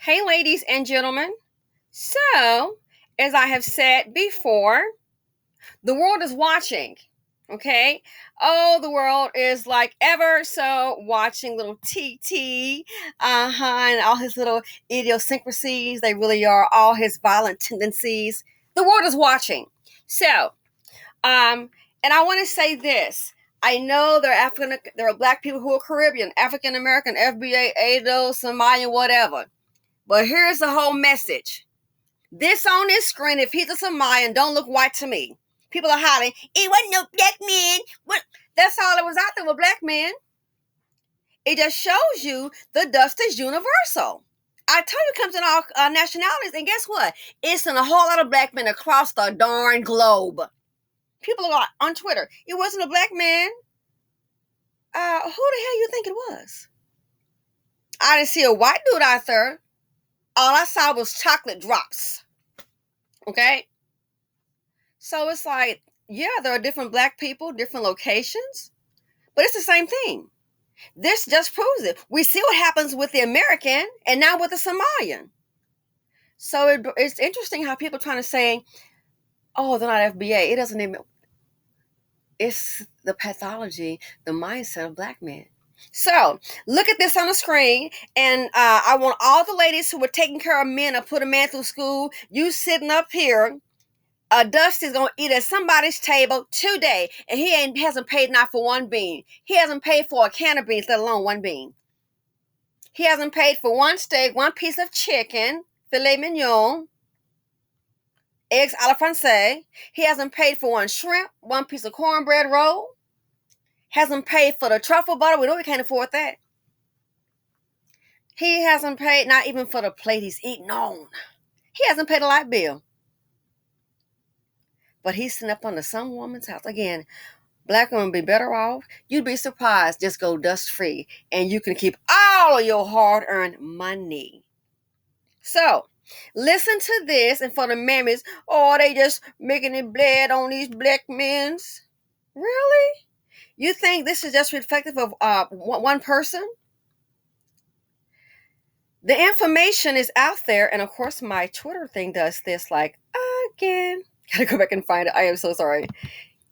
Hey, ladies and gentlemen. So, as I have said before, the world is watching. Okay. Oh, the world is like ever so watching little TT, and all his little idiosyncrasies. They really are all his violent tendencies. The world is watching. So, and I want to say this. I know there are black people who are Caribbean, African American, FBA, ADO, Somalian, whatever. But here's the whole message. This on this screen, if he's a Somalian, don't look white to me. People are hollering, it wasn't no black man. What? That's all it was out there with black men. It just shows you the dust is universal. I tell you, it comes in all nationalities, and guess what? It's in a whole lot of black men across the darn globe. People are on Twitter. It wasn't a black man. Who the hell you think it was? I didn't see a white dude out there. All I saw was chocolate drops. Okay? So it's like, yeah, there are different black people, different locations, but it's the same thing. This just proves it. We see what happens with the American and now with the Somalian. So it's interesting how people are trying to say, oh, they're not FBA. It doesn't even, it's the pathology, the mindset of black men. So look at this on the screen, and I want all the ladies who were taking care of men or put a man through school, you sitting up here, Dust is gonna eat at somebody's table today, and hasn't paid not for one bean. He hasn't paid for a can of beans, let alone one bean. He hasn't paid for one steak, one piece of chicken, filet mignon, eggs a la francais. He hasn't paid for one shrimp, one piece of cornbread roll. Hasn't paid for the truffle butter. We know we can't afford that. He hasn't paid not even for the plate he's eating on. He hasn't paid a light bill. But he's sitting up under some woman's house. Again, black women be better off. You'd be surprised. Just go dust free, and you can keep all of your hard-earned money. So, listen to this, and for the mammies, oh, they just making it bleed on these black men's. Really? You think this is just reflective of one person? The information is out there, and of course, my Twitter thing does this. Like again, gotta go back and find it. I am so sorry.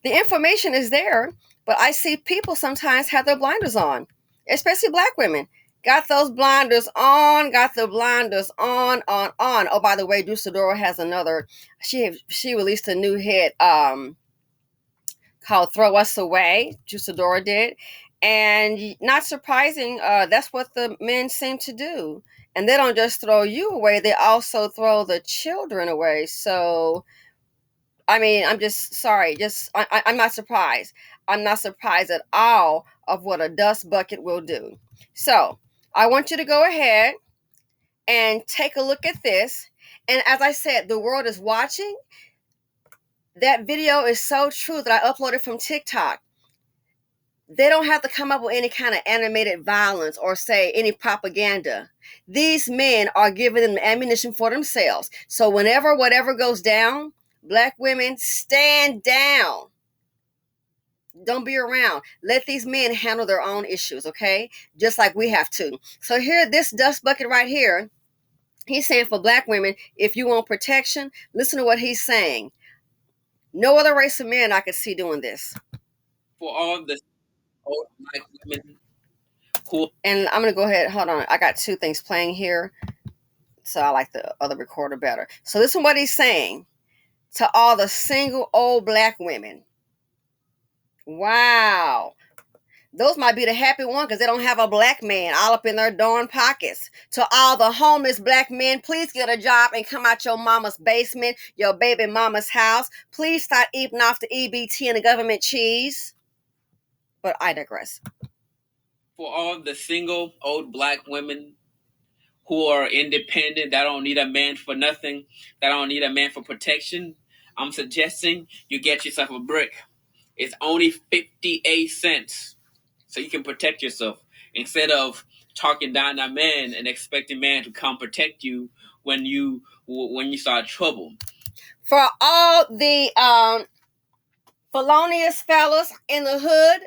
The information is there, but I see people sometimes have their blinders on, especially black women. Got those blinders on, got the blinders on. Oh, by the way, Deusadora has another, she released a new hit called Throw Us Away. Deusadora did. And not surprising, that's what the men seem to do. And they don't just throw you away, they also throw the children away. So I mean, I'm just sorry. I'm not surprised. I'm not surprised at all of what a dust bucket will do. So I want you to go ahead and take a look at this. And as I said, the world is watching. That video is so true that I uploaded from TikTok. They don't have to come up with any kind of animated violence or say any propaganda. These men are giving them ammunition for themselves. So whenever whatever goes down, black women, stand down. Don't be around. Let these men handle their own issues, okay? Just like we have to. So here, this dust bucket right here, he's saying for black women, if you want protection, listen to what he's saying. No other race of men I could see doing this. For all the old black women who... And I'm going to go ahead. Hold on. I got two things playing here. So I like the other recorder better. So this is what he's saying to all the single old black women. Wow. Those might be the happy one because they don't have a black man all up in their darn pockets. To all the homeless black men, please get a job and come out your mama's basement, your baby mama's house. Please stop eating off the EBT and the government cheese. But I digress. For all the single old black women who are independent, that don't need a man for nothing, that don't need a man for protection, I'm suggesting you get yourself a brick. It's only 58 cents. So you can protect yourself instead of talking down that man and expecting man to come protect you when you start trouble. For all the felonious fellas in the hood,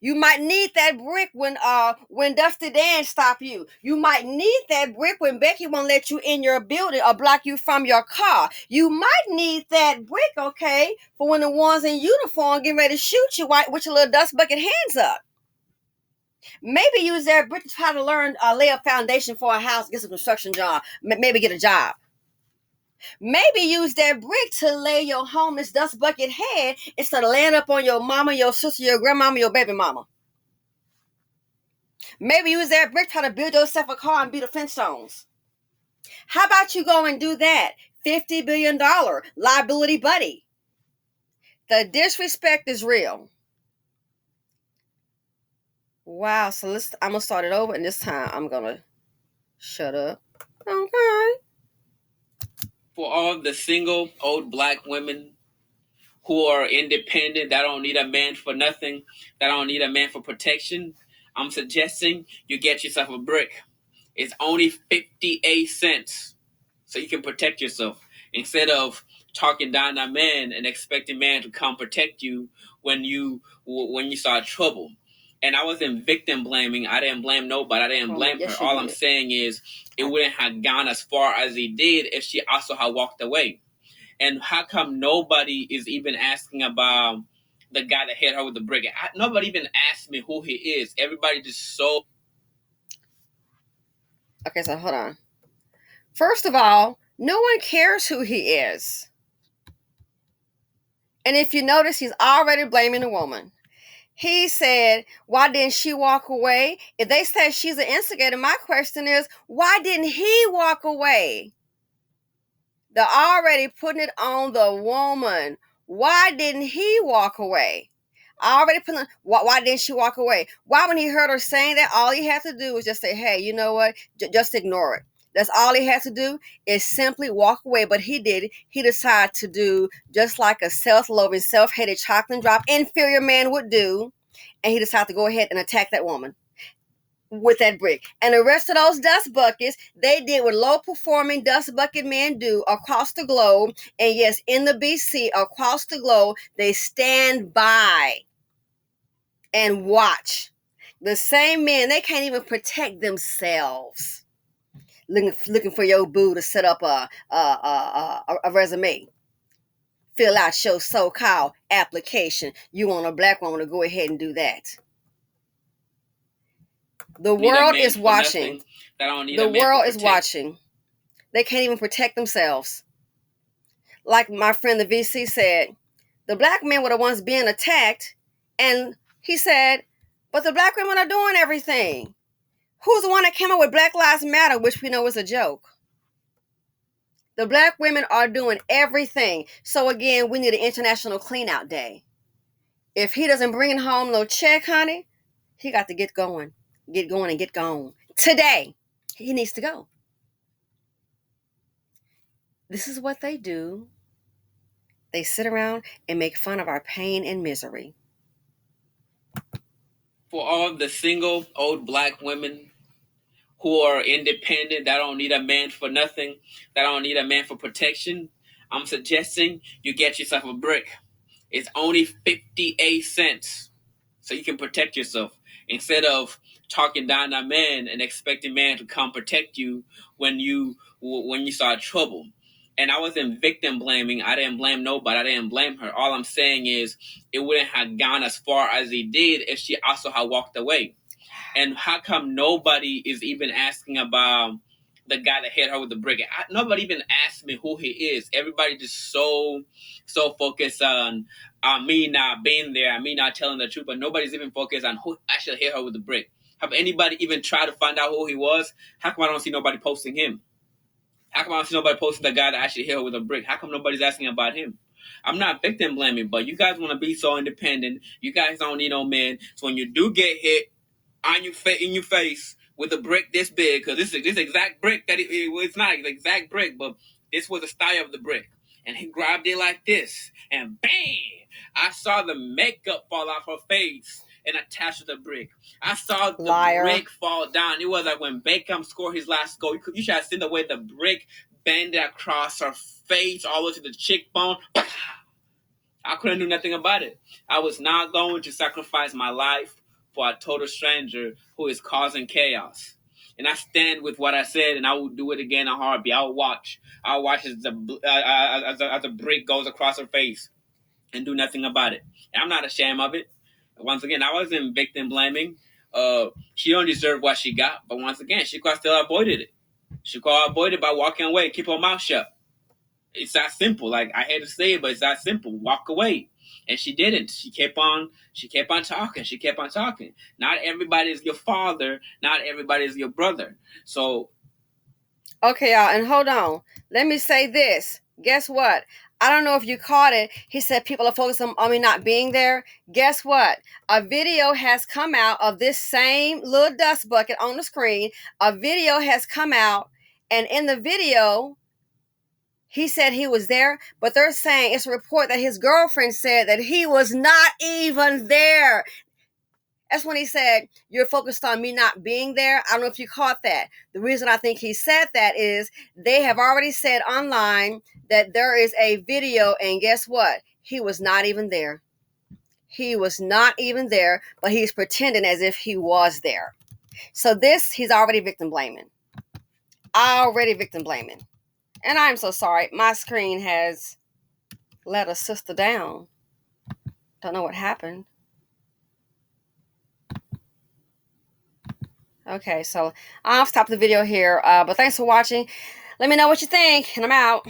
You might need that brick when Dusty Dan stop you. You might need that brick when Becky won't let you in your building or block you from your car. You might need that brick, okay, for when the ones in uniform get ready to shoot you with your little dust bucket hands up. Maybe use that brick to try to learn, lay a foundation for a house, get some construction job, maybe get a job. Maybe use that brick to lay your homeless dust bucket head instead of laying up on your mama, your sister, your grandmama, your baby mama. Maybe use that brick try to build yourself a car and be the Flintstones. How about you go and do that? $50 billion liability buddy. The disrespect is real. Wow, so I'm gonna start it over, and this time I'm gonna shut up. Okay. For all the single old black women who are independent, that don't need a man for nothing, that don't need a man for protection, I'm suggesting you get yourself a brick. It's only 58 cents, so you can protect yourself instead of talking down a man and expecting man to come protect you when you start trouble. And I wasn't victim blaming. I didn't blame nobody. I didn't blame her. All I'm saying is it wouldn't have gone as far as it did if she also had walked away. And how come nobody is even asking about the guy that hit her with the brick? Nobody even asked me who he is. Everybody just so. Okay, so hold on. First of all, no one cares who he is. And if you notice, he's already blaming the woman. He said, why didn't she walk away? If they say she's an instigator, my question is, why didn't he walk away? They're already putting it on the woman. Why didn't he walk away? Already putting on, why didn't she walk away? Why, when he heard her saying that, all he had to do was just say, hey, you know what? Just ignore it. That's all he had to do, is simply walk away. But he did. He decided to do just like a self-loathing, self-hated, chocolate drop inferior man would do. And he decided to go ahead and attack that woman with that brick. And the rest of those dust buckets, they did what low-performing dust bucket men do across the globe. And yes, in the BC, across the globe, they stand by and watch. The same men, they can't even protect themselves. Looking for your boo to set up a resume. Fill out your so-called application. You want a black woman to go ahead and do that. The world is watching. The world is watching. They can't even protect themselves. Like my friend the VC said, the black men were the ones being attacked, and he said, but the black women are doing everything. Who's the one that came up with Black Lives Matter, which we know is a joke? The black women are doing everything. So again, we need an international clean-out day. If he doesn't bring home no check, honey, he got to get going. Get going and get gone. Today, he needs to go. This is what they do. They sit around and make fun of our pain and misery. For all the single old black women who are independent, that don't need a man for nothing, that don't need a man for protection, I'm suggesting you get yourself a brick. It's only 58 cents, so you can protect yourself instead of talking down a man and expecting man to come protect you when you start trouble. And I wasn't victim blaming. I didn't blame nobody. I didn't blame her. All I'm saying is it wouldn't have gone as far as it did if she also had walked away. And how come nobody is even asking about the guy that hit her with the brick? Nobody even asked me who he is. Everybody just so focused on me not being there, me not telling the truth, but nobody's even focused on who actually hit her with the brick. Have anybody even tried to find out who he was? How come I don't see nobody posting him? How come I don't see nobody posting the guy that actually hit her with a brick? How come nobody's asking about him? I'm not victim blaming, but you guys want to be so independent. You guys don't need no man. So when you do get hit, in your face with a brick this big, because this exact brick that it's not the exact brick, but this was the style of the brick, and he grabbed it like this, and bang! I saw the makeup fall off her face and attached to the brick. I saw the brick fall down. It was like when Beckham scored his last goal. You should have seen the way the brick bended across her face all the way to the cheekbone. I couldn't do nothing about it. I was not going to sacrifice my life for a total stranger who is causing chaos. And I stand with what I said, and I will do it again in a heartbeat. I'll watch. I'll watch as the brick goes across her face and do nothing about it. And I'm not ashamed of it. Once again, I wasn't victim blaming. She don't deserve what she got, but once again, she could have still avoided it. She could have avoided it by walking away and keep her mouth shut. It's that simple. Like, I hate to say it, but it's that simple. Walk away. And she didn't. She kept on talking. She kept on talking. Not everybody is your father. Not everybody is your brother. So Okay, y'all, and hold on. Let me say this. Guess what? I don't know if you caught it. He said people are focused on me not being there. Guess what? A video has come out of this same little dust bucket on the screen. A video has come out, and in the video, he said he was there, but they're saying it's a report that his girlfriend said that he was not even there. That's when he said, "You're focused on me not being there." I don't know if you caught that. The reason I think he said that is they have already said online that there is a video, and guess what? He was not even there. He was not even there, but he's pretending as if he was there. So this, he's already victim blaming. Already victim blaming. And I'm so sorry. My screen has let a sister down. Don't know what happened. Okay, so I'll stop the video here. But thanks for watching. Let me know what you think, and I'm out.